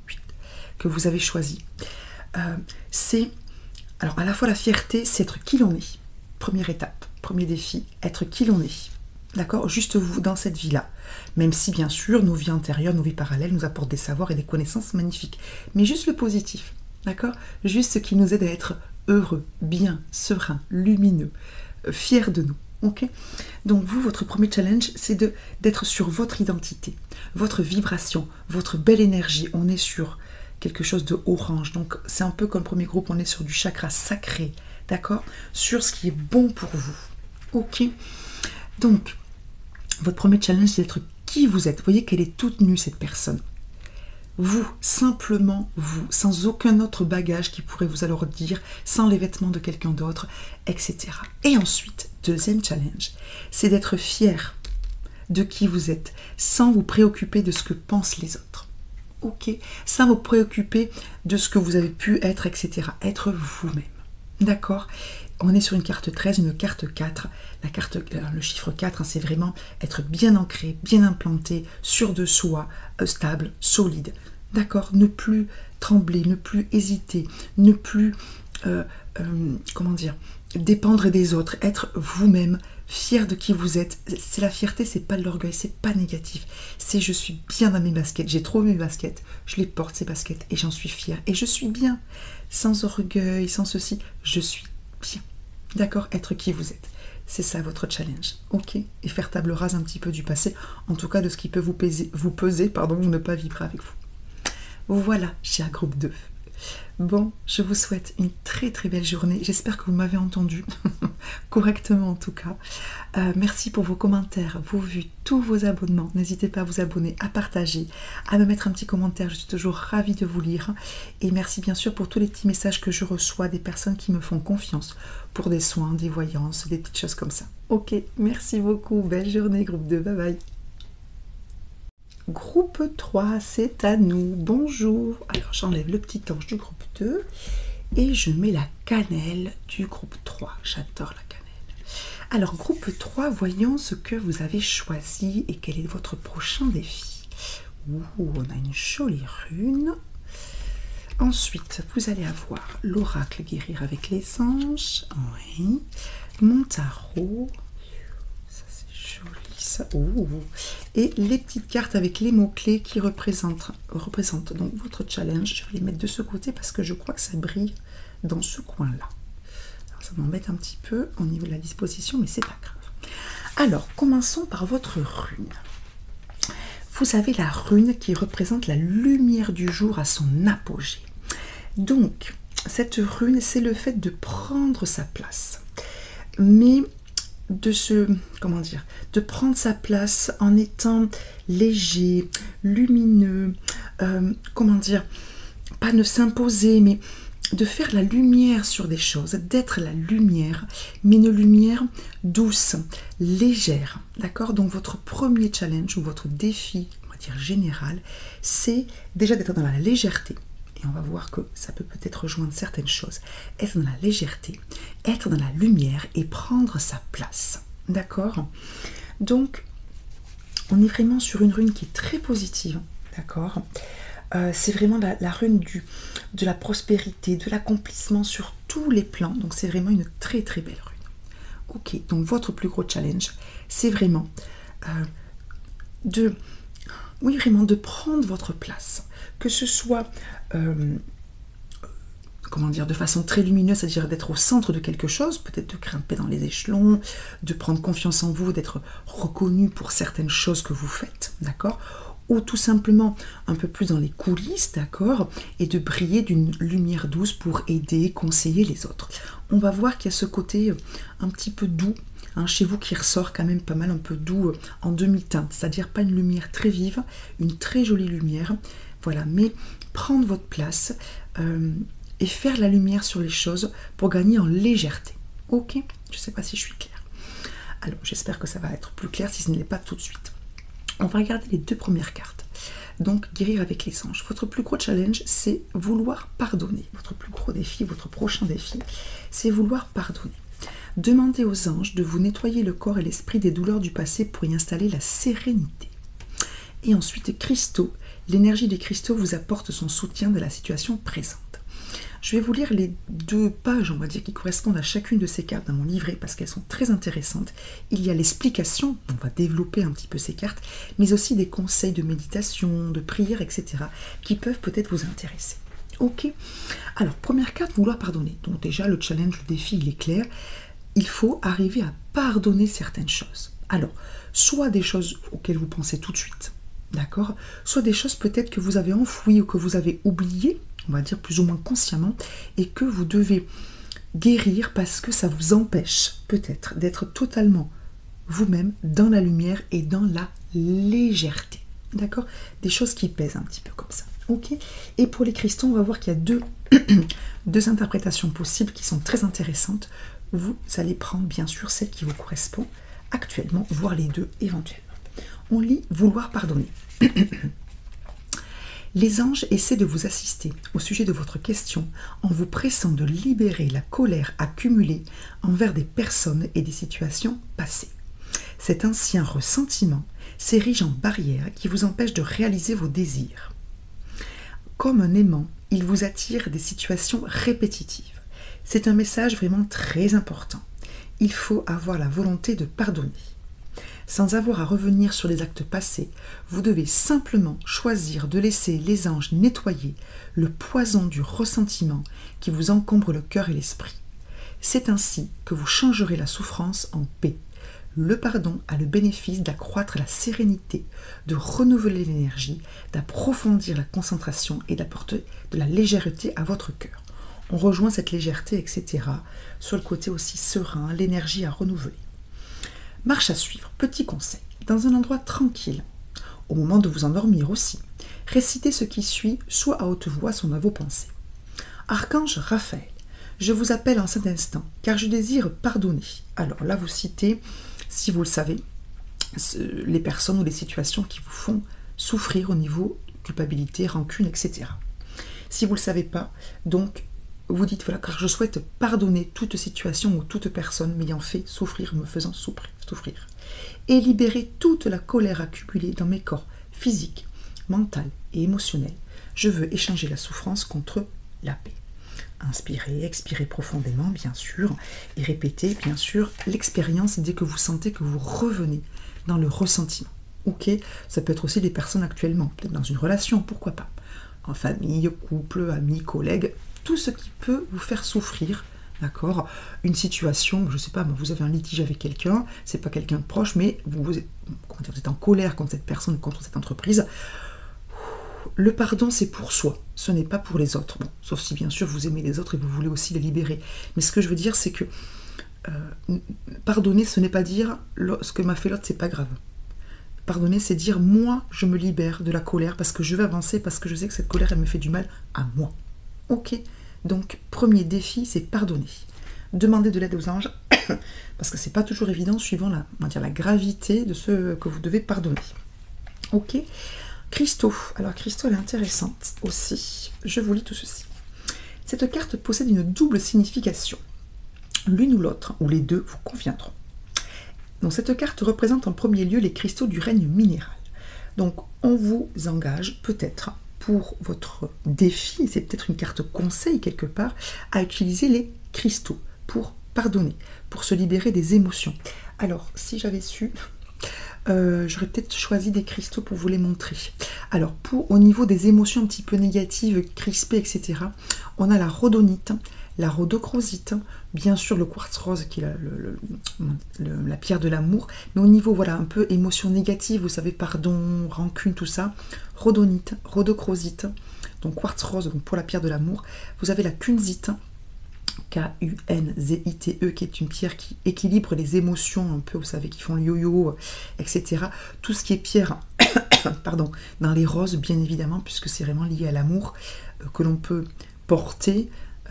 que vous avez choisie. Alors à la fois la fierté, c'est être qui l'on est. Première étape, premier défi, être qui l'on est. D'accord? Juste vous dans cette vie-là. Même si bien sûr nos vies antérieures, nos vies parallèles nous apportent des savoirs et des connaissances magnifiques. Mais juste le positif. D'accord? Juste ce qui nous aide à être heureux, bien, serein, lumineux, fiers de nous. Ok? Donc vous, votre premier challenge, c'est d'être sur votre identité, votre vibration, votre belle énergie. On est sur quelque chose de orange. Donc c'est un peu comme le premier groupe, on est sur du chakra sacré. D'accord? Sur ce qui est bon pour vous. Ok? Donc, votre premier challenge, c'est d'être qui vous êtes. Vous voyez qu'elle est toute nue, cette personne. Vous, simplement vous, sans aucun autre bagage qui pourrait vous alors dire, sans les vêtements de quelqu'un d'autre, etc. Et ensuite, deuxième challenge, c'est d'être fier de qui vous êtes, sans vous préoccuper de ce que pensent les autres. Ok? Sans vous préoccuper de ce que vous avez pu être, etc. Être vous-même. D'accord? On est sur une carte 13, une carte 4. Le chiffre 4, hein, c'est vraiment être bien ancré, bien implanté, sûr de soi, stable, solide. D'accord? Ne plus trembler, ne plus hésiter, ne plus, comment dire, dépendre des autres, être vous-même, fier de qui vous êtes. C'est la fierté, c'est pas de l'orgueil, c'est pas négatif. C'est je suis bien dans mes baskets, j'ai trouvé mes baskets, je les porte ces baskets et j'en suis fière. Et je suis bien, sans orgueil, sans ceci, je suis bien. D'accord? Être qui vous êtes. C'est ça votre challenge, ok? Et faire table rase un petit peu du passé, en tout cas de ce qui peut vous peser, ou ne pas vibrer avec vous. Voilà, cher groupe 2. Bon, je vous souhaite une très très belle journée. J'espère que vous m'avez entendu correctement en tout cas. Merci pour vos commentaires, vos vues, tous vos abonnements. N'hésitez pas à vous abonner, à partager, à me mettre un petit commentaire. Je suis toujours ravie de vous lire. Et merci bien sûr pour tous les petits messages que je reçois des personnes qui me font confiance pour des soins, des voyances, des petites choses comme ça. Ok, merci beaucoup. Belle journée groupe 2. Bye bye. Groupe 3, c'est à nous. Bonjour. Alors, j'enlève le petit ange du groupe 2 et je mets la cannelle du groupe 3. J'adore la cannelle. Alors, groupe 3, voyons ce que vous avez choisi et quel est votre prochain défi. Ouh, on a une jolie rune. Ensuite, vous allez avoir l'oracle guérir avec les anges. Oui. Mon tarot. Ça. Ouh. Et les petites cartes avec les mots-clés qui représentent donc votre challenge. Je vais les mettre de ce côté parce que je crois que ça brille dans ce coin-là. Ça m'embête un petit peu au niveau de la disposition, mais c'est pas grave. Alors, commençons par votre rune. Vous avez la rune qui représente la lumière du jour à son apogée. Donc, cette rune, c'est le fait de prendre sa place. Mais de prendre sa place en étant léger, lumineux, pas ne s'imposer, mais de faire la lumière sur des choses, d'être la lumière, mais une lumière douce, légère, d'accord? Donc votre premier challenge ou votre défi, on va dire général, c'est déjà d'être dans la légèreté. Et on va voir que ça peut peut-être rejoindre certaines choses. Être dans la légèreté, être dans la lumière et prendre sa place. D'accord? Donc, on est vraiment sur une rune qui est très positive. D'accord? C'est vraiment la rune de la prospérité, de l'accomplissement sur tous les plans. Donc, c'est vraiment une très très belle rune. Ok, donc votre plus gros challenge, c'est vraiment de prendre votre place. Que ce soit de façon très lumineuse, c'est-à-dire d'être au centre de quelque chose, peut-être de grimper dans les échelons, de prendre confiance en vous, d'être reconnu pour certaines choses que vous faites, d'accord? Ou tout simplement un peu plus dans les coulisses, d'accord? Et de briller d'une lumière douce pour aider, conseiller les autres. On va voir qu'il y a ce côté un petit peu doux, chez vous qui ressort quand même pas mal un peu doux en demi-teinte, c'est-à-dire pas une lumière très vive, une très jolie lumière, voilà, mais prendre votre place et faire la lumière sur les choses pour gagner en légèreté. Ok? Je ne sais pas si je suis claire. Alors, j'espère que ça va être plus clair si ce n'est pas tout de suite. On va regarder les deux premières cartes. Donc, guérir avec les anges. Votre plus gros challenge, c'est vouloir pardonner. Votre plus gros défi, votre prochain défi, c'est vouloir pardonner. Demandez aux anges de vous nettoyer le corps et l'esprit des douleurs du passé pour y installer la sérénité. Et ensuite, cristaux. L'énergie des cristaux vous apporte son soutien de la situation présente. Je vais vous lire les deux pages, on va dire, qui correspondent à chacune de ces cartes dans mon livret parce qu'elles sont très intéressantes. Il y a l'explication, on va développer un petit peu ces cartes, mais aussi des conseils de méditation, de prière, etc. qui peuvent peut-être vous intéresser. Ok? Alors, première carte, vouloir pardonner. Donc déjà, le challenge, le défi, il est clair. Il faut arriver à pardonner certaines choses. Alors, soit des choses auxquelles vous pensez tout de suite, d'accord? Soit des choses peut-être que vous avez enfouies ou que vous avez oubliées, on va dire plus ou moins consciemment, et que vous devez guérir parce que ça vous empêche peut-être d'être totalement vous-même dans la lumière et dans la légèreté. D'accord? Des choses qui pèsent un petit peu comme ça. Ok? Et pour les cristaux, on va voir qu'il y a deux interprétations possibles qui sont très intéressantes. Vous allez prendre bien sûr celle qui vous correspond actuellement, voire les deux éventuellement. On lit vouloir pardonner. Les anges essaient de vous assister au sujet de votre question en vous pressant de libérer la colère accumulée envers des personnes et des situations passées. Cet ancien ressentiment s'érige en barrière qui vous empêche de réaliser vos désirs. Comme un aimant il vous attire des situations répétitives. C'est un message vraiment très important. Il faut avoir la volonté de pardonner. Sans avoir à revenir sur les actes passés, vous devez simplement choisir de laisser les anges nettoyer le poison du ressentiment qui vous encombre le cœur et l'esprit. C'est ainsi que vous changerez la souffrance en paix. Le pardon a le bénéfice d'accroître la sérénité, de renouveler l'énergie, d'approfondir la concentration et d'apporter de la légèreté à votre cœur. On rejoint cette légèreté, etc. Sur le côté aussi serein, l'énergie à renouveler. Marche à suivre, petit conseil, dans un endroit tranquille, au moment de vous endormir aussi, récitez ce qui suit, soit à haute voix, soit à vos pensées. Archange Raphaël, je vous appelle en cet instant, car je désire pardonner. Alors là, vous citez, si vous le savez, les personnes ou les situations qui vous font souffrir au niveau culpabilité, rancune, etc. Si vous ne le savez pas, donc, vous dites, voilà, car je souhaite pardonner toute situation ou toute personne m'ayant fait souffrir, me faisant souffrir, et libérer toute la colère accumulée dans mes corps physiques, mental et émotionnel. Je veux échanger la souffrance contre la paix. Inspirez, expirez profondément, bien sûr, et répétez, bien sûr, l'expérience dès que vous sentez que vous revenez dans le ressentiment. Ok, ça peut être aussi des personnes actuellement, peut-être dans une relation, pourquoi pas, en famille, couple, amis, collègues, tout ce qui peut vous faire souffrir, d'accord. Une situation, je ne sais pas, vous avez un litige avec quelqu'un, c'est pas quelqu'un de proche, mais vous êtes en colère contre cette personne, contre cette entreprise. Le pardon, c'est pour soi, ce n'est pas pour les autres. Bon, sauf si bien sûr vous aimez les autres et vous voulez aussi les libérer. Mais ce que je veux dire, c'est que pardonner, ce n'est pas dire ce que m'a fait l'autre, c'est pas grave. Pardonner, c'est dire moi, je me libère de la colère parce que je veux avancer, parce que je sais que cette colère, elle me fait du mal à moi. Ok, donc premier défi, c'est pardonner. Demandez de l'aide aux anges, parce que c'est pas toujours évident suivant la gravité de ce que vous devez pardonner. Ok. Christo. Alors Christo, elle est intéressante aussi. Je vous lis tout ceci. Cette carte possède une double signification. L'une ou l'autre, ou les deux, vous conviendront. Donc cette carte représente en premier lieu les cristaux du règne minéral. Donc on vous engage peut-être pour votre défi, c'est peut-être une carte conseil quelque part, à utiliser les cristaux pour pardonner, pour se libérer des émotions. Alors si j'avais su... j'aurais peut-être choisi des cristaux pour vous les montrer. Alors, au niveau des émotions un petit peu négatives, crispées, etc., on a la rhodonite, la rhodochrosite, bien sûr le quartz rose qui est la pierre de l'amour, mais au niveau, voilà, un peu émotions négatives, vous savez, pardon, rancune, tout ça, rhodonite, rhodochrosite, donc quartz rose donc pour la pierre de l'amour, vous avez la kunzite, Kunzite, qui est une pierre qui équilibre les émotions un peu, vous savez, qui font le yo-yo, etc. Tout ce qui est pierre, pardon, dans les roses, bien évidemment, puisque c'est vraiment lié à l'amour que l'on peut porter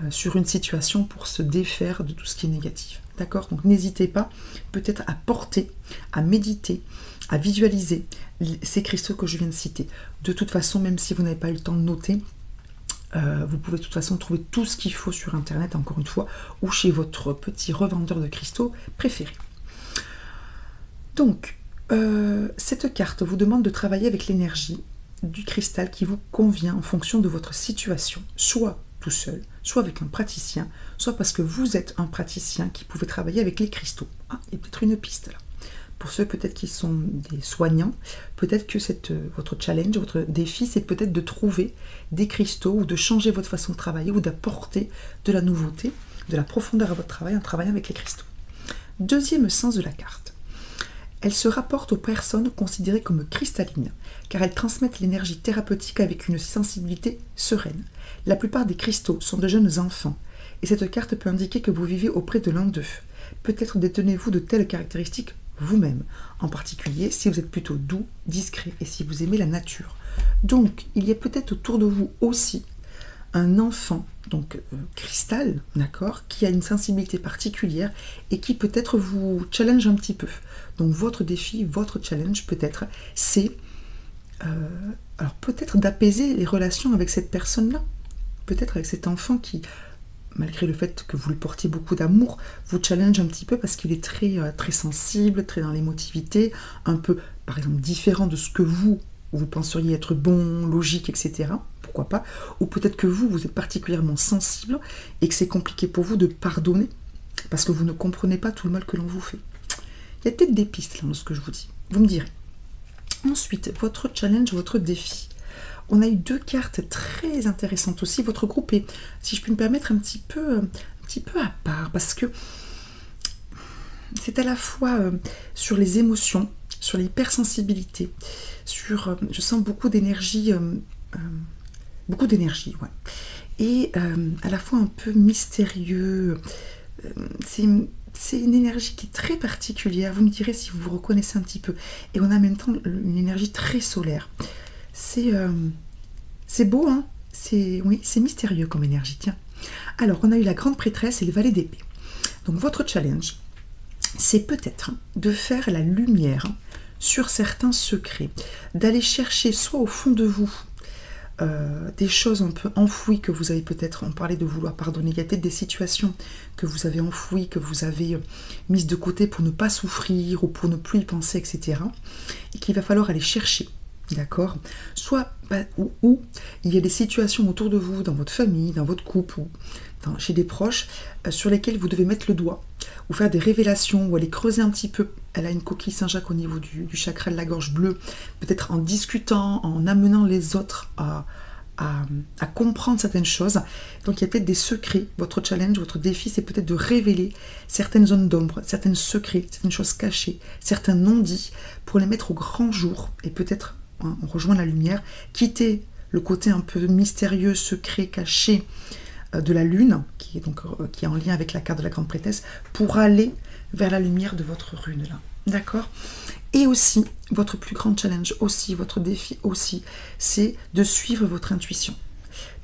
sur une situation pour se défaire de tout ce qui est négatif. D'accord? Donc n'hésitez pas peut-être à porter, à méditer, à visualiser ces cristaux que je viens de citer. De toute façon, même si vous n'avez pas eu le temps de noter, vous pouvez de toute façon trouver tout ce qu'il faut sur internet, encore une fois, ou chez votre petit revendeur de cristaux préféré. Donc, cette carte vous demande de travailler avec l'énergie du cristal qui vous convient en fonction de votre situation, soit tout seul, soit avec un praticien, soit parce que vous êtes un praticien qui pouvait travailler avec les cristaux. Ah, il y a peut-être une piste là. Pour ceux peut-être qui sont des soignants, peut-être que votre challenge, votre défi, c'est peut-être de trouver des cristaux ou de changer votre façon de travailler ou d'apporter de la nouveauté, de la profondeur à votre travail en travaillant avec les cristaux. Deuxième sens de la carte. Elle se rapporte aux personnes considérées comme cristallines, car elles transmettent l'énergie thérapeutique avec une sensibilité sereine. La plupart des cristaux sont de jeunes enfants, et cette carte peut indiquer que vous vivez auprès de l'un d'eux. Peut-être détenez-vous de telles caractéristiques vous-même, en particulier si vous êtes plutôt doux, discret et si vous aimez la nature. Donc, il y a peut-être autour de vous aussi un enfant, donc cristal, d'accord, qui a une sensibilité particulière et qui peut-être vous challenge un petit peu. Donc, votre défi, votre challenge peut-être, c'est alors peut-être d'apaiser les relations avec cette personne-là, peut-être avec cet enfant qui, malgré le fait que vous lui portiez beaucoup d'amour, vous challenge un petit peu parce qu'il est très, très sensible, très dans l'émotivité, un peu, par exemple, différent de ce que vous penseriez être bon, logique, etc. pourquoi pas. Ou peut-être que vous êtes particulièrement sensible et que c'est compliqué pour vous de pardonner parce que vous ne comprenez pas tout le mal que l'on vous fait. Il y a peut-être des pistes là dans ce que je vous dis. Vous me direz. Ensuite, votre challenge, votre défi. On a eu 2 cartes très intéressantes aussi. Votre groupe est, si je puis me permettre, un petit peu à part parce que c'est à la fois sur les émotions, sur l'hypersensibilité, sur, je sens beaucoup d'énergie, ouais. Et à la fois un peu mystérieux. C'est une énergie qui est très particulière. Vous me direz si vous vous reconnaissez un petit peu. Et on a en même temps une énergie très solaire. C'est beau, hein? Oui, c'est mystérieux comme énergie. Tiens. Alors, on a eu la grande prêtresse et le valet d'épée. Donc, votre challenge, c'est peut-être de faire la lumière sur certains secrets, d'aller chercher soit au fond de vous des choses un peu enfouies que vous avez peut-être, on parlait de vouloir pardonner, il y a peut-être des situations que vous avez enfouies, que vous avez mises de côté pour ne pas souffrir ou pour ne plus y penser, etc. Et qu'il va falloir aller chercher, d'accord? Soit, ou il y a des situations autour de vous, dans votre famille, dans votre couple, ou chez des proches, sur lesquelles vous devez mettre le doigt, ou faire des révélations, ou aller creuser un petit peu. Elle a une coquille Saint-Jacques au niveau du chakra de la gorge bleue, peut-être en discutant, en amenant les autres à comprendre certaines choses. Donc il y a peut-être des secrets. Votre challenge, votre défi, c'est peut-être de révéler certaines zones d'ombre, certains secrets, certaines choses cachées, certains non-dits, pour les mettre au grand jour, et peut-être, hein, on rejoint la lumière, quitter le côté un peu mystérieux, secret, caché, de la lune, qui est en lien avec la carte de la grande prêtresse, pour aller vers la lumière de votre rune là. D'accord? Et aussi, votre plus grand challenge aussi, votre défi aussi, c'est de suivre votre intuition.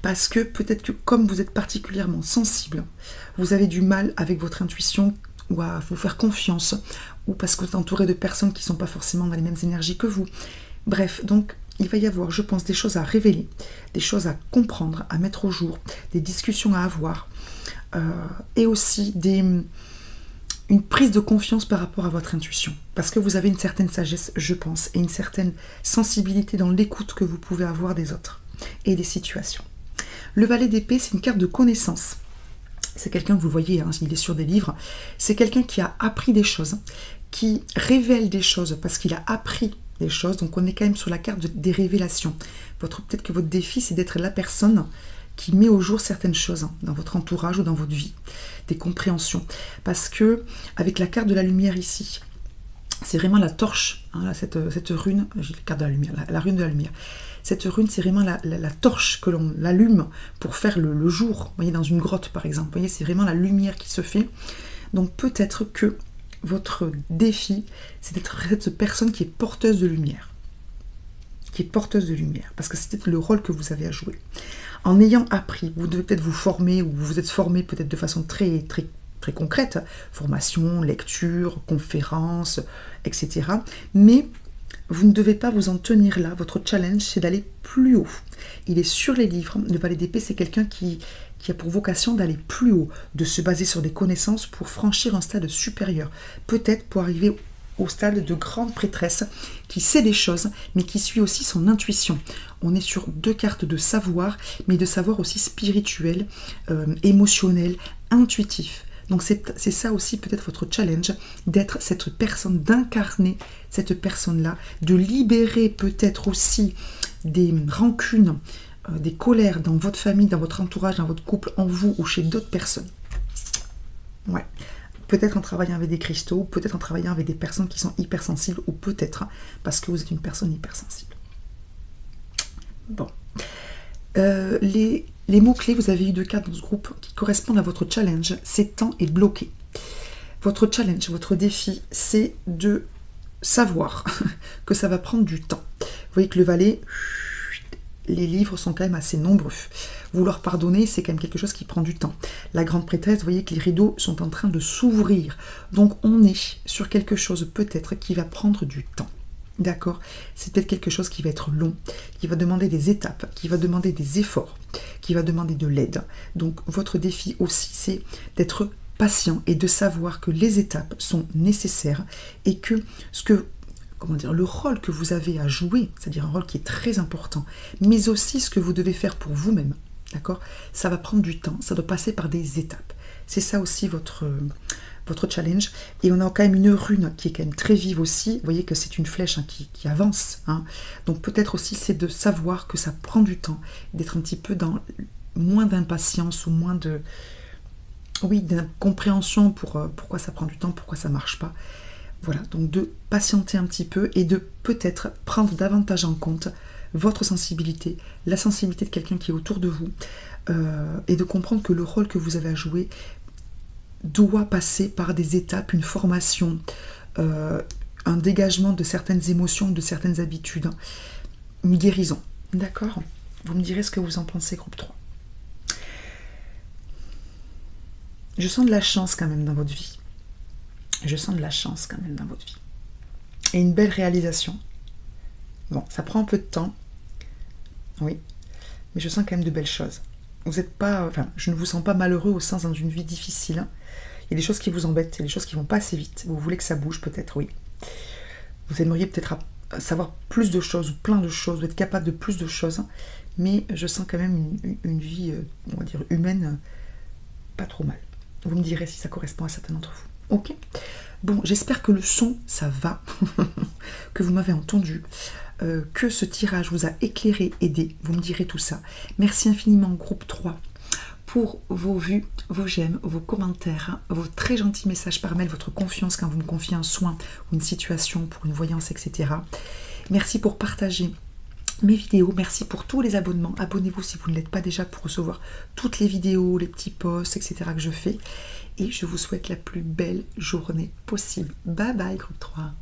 Parce que peut-être que comme vous êtes particulièrement sensible, vous avez du mal avec votre intuition ou à vous faire confiance, ou parce que vous êtes entouré de personnes qui ne sont pas forcément dans les mêmes énergies que vous. Bref, donc il va y avoir, je pense, des choses à révéler, des choses à comprendre, à mettre au jour, des discussions à avoir, et aussi une prise de confiance par rapport à votre intuition. Parce que vous avez une certaine sagesse, je pense, et une certaine sensibilité dans l'écoute que vous pouvez avoir des autres et des situations. Le valet d'épée, c'est une carte de connaissance. C'est quelqu'un, vous le voyez, hein, il est sur des livres, c'est quelqu'un qui a appris des choses, qui révèle des choses parce qu'il a appris des choses, donc on est quand même sur la carte des révélations. Peut-être que votre défi, c'est d'être la personne qui met au jour certaines choses hein, dans votre entourage ou dans votre vie, des compréhensions. Parce que, avec la carte de la lumière ici, c'est vraiment la torche, hein, là, cette rune, j'ai la carte de la lumière, la rune de la lumière. Cette rune, c'est vraiment la torche que l'on allume pour faire le jour. Vous voyez, dans une grotte, par exemple. Vous voyez, c'est vraiment la lumière qui se fait. Donc, peut-être que votre défi, c'est d'être cette personne qui est porteuse de lumière. Qui est porteuse de lumière. Parce que c'est peut-être le rôle que vous avez à jouer. En ayant appris, vous devez peut-être vous former, ou vous êtes formé peut-être de façon très, très, très concrète. Formation, lecture, conférences, etc. Mais vous ne devez pas vous en tenir là. Votre challenge, c'est d'aller plus haut. Il est sur les livres. Le valet d'épée, c'est quelqu'un qui a pour vocation d'aller plus haut, de se baser sur des connaissances pour franchir un stade supérieur. Peut-être pour arriver au stade de grande prêtresse qui sait des choses, mais qui suit aussi son intuition. On est sur 2 cartes de savoir, mais de savoir aussi spirituel, émotionnel, intuitif. Donc c'est ça aussi peut-être votre challenge, d'être cette personne, d'incarner cette personne-là, de libérer peut-être aussi des rancunes, des colères dans votre famille, dans votre entourage, dans votre couple, en vous ou chez d'autres personnes. Ouais. Peut-être en travaillant avec des cristaux, peut-être en travaillant avec des personnes qui sont hypersensibles, ou peut-être parce que vous êtes une personne hypersensible. Bon. Les mots-clés, vous avez eu 2 cartes dans ce groupe qui correspondent à votre challenge, c'est temps et bloqué. Votre challenge, votre défi, c'est de savoir que ça va prendre du temps. Vous voyez que le valet, les livres sont quand même assez nombreux. Vouloir pardonner, c'est quand même quelque chose qui prend du temps. La grande prêtresse, vous voyez que les rideaux sont en train de s'ouvrir. Donc on est sur quelque chose peut-être qui va prendre du temps. D'accord? C'est peut-être quelque chose qui va être long, qui va demander des étapes, qui va demander des efforts, qui va demander de l'aide. Donc votre défi aussi, c'est d'être patient et de savoir que les étapes sont nécessaires et que ce que comment dire, le rôle que vous avez à jouer, c'est-à-dire un rôle qui est très important, mais aussi ce que vous devez faire pour vous-même, d'accord? Ça va prendre du temps, ça doit passer par des étapes. C'est ça aussi votre challenge. Et on a quand même une rune qui est quand même très vive aussi. Vous voyez que c'est une flèche, hein, qui avance. Hein. Donc peut-être aussi c'est de savoir que ça prend du temps, d'être un petit peu dans moins d'impatience ou moins de... Oui, d'incompréhension pour pourquoi ça prend du temps, pourquoi ça marche pas. Voilà, donc de patienter un petit peu et de peut-être prendre davantage en compte votre sensibilité, la sensibilité de quelqu'un qui est autour de vous, et de comprendre que le rôle que vous avez à jouer doit passer par des étapes, une formation, un dégagement de certaines émotions, de certaines habitudes, une guérison. D'accord? Vous me direz ce que vous en pensez, groupe 3. Je sens de la chance quand même dans votre vie. Je sens de la chance quand même dans votre vie. Et une belle réalisation. Bon, ça prend un peu de temps. Oui. Mais je sens quand même de belles choses. Vous n'êtes pas... Enfin, je ne vous sens pas malheureux au sens d'une vie difficile. Il y a des choses qui vous embêtent, il y a des choses qui ne vont pas assez vite. Vous voulez que ça bouge peut-être, oui. Vous aimeriez peut-être savoir plus de choses, ou plein de choses, vous êtes capable de plus de choses. Mais je sens quand même une vie, on va dire, humaine, pas trop mal. Vous me direz si ça correspond à certains d'entre vous. Ok? Bon, j'espère que le son, ça va, que vous m'avez entendu, que ce tirage vous a éclairé, aidé. Vous me direz tout ça. Merci infiniment, groupe 3, pour vos vues, vos j'aime, vos commentaires, vos très gentils messages par mail, votre confiance quand vous me confiez un soin ou une situation pour une voyance, etc. Merci pour partager mes vidéos, merci pour tous les abonnements. Abonnez-vous si vous ne l'êtes pas déjà pour recevoir toutes les vidéos, les petits posts, etc. que je fais. Et je vous souhaite la plus belle journée possible. Bye bye, groupe 3.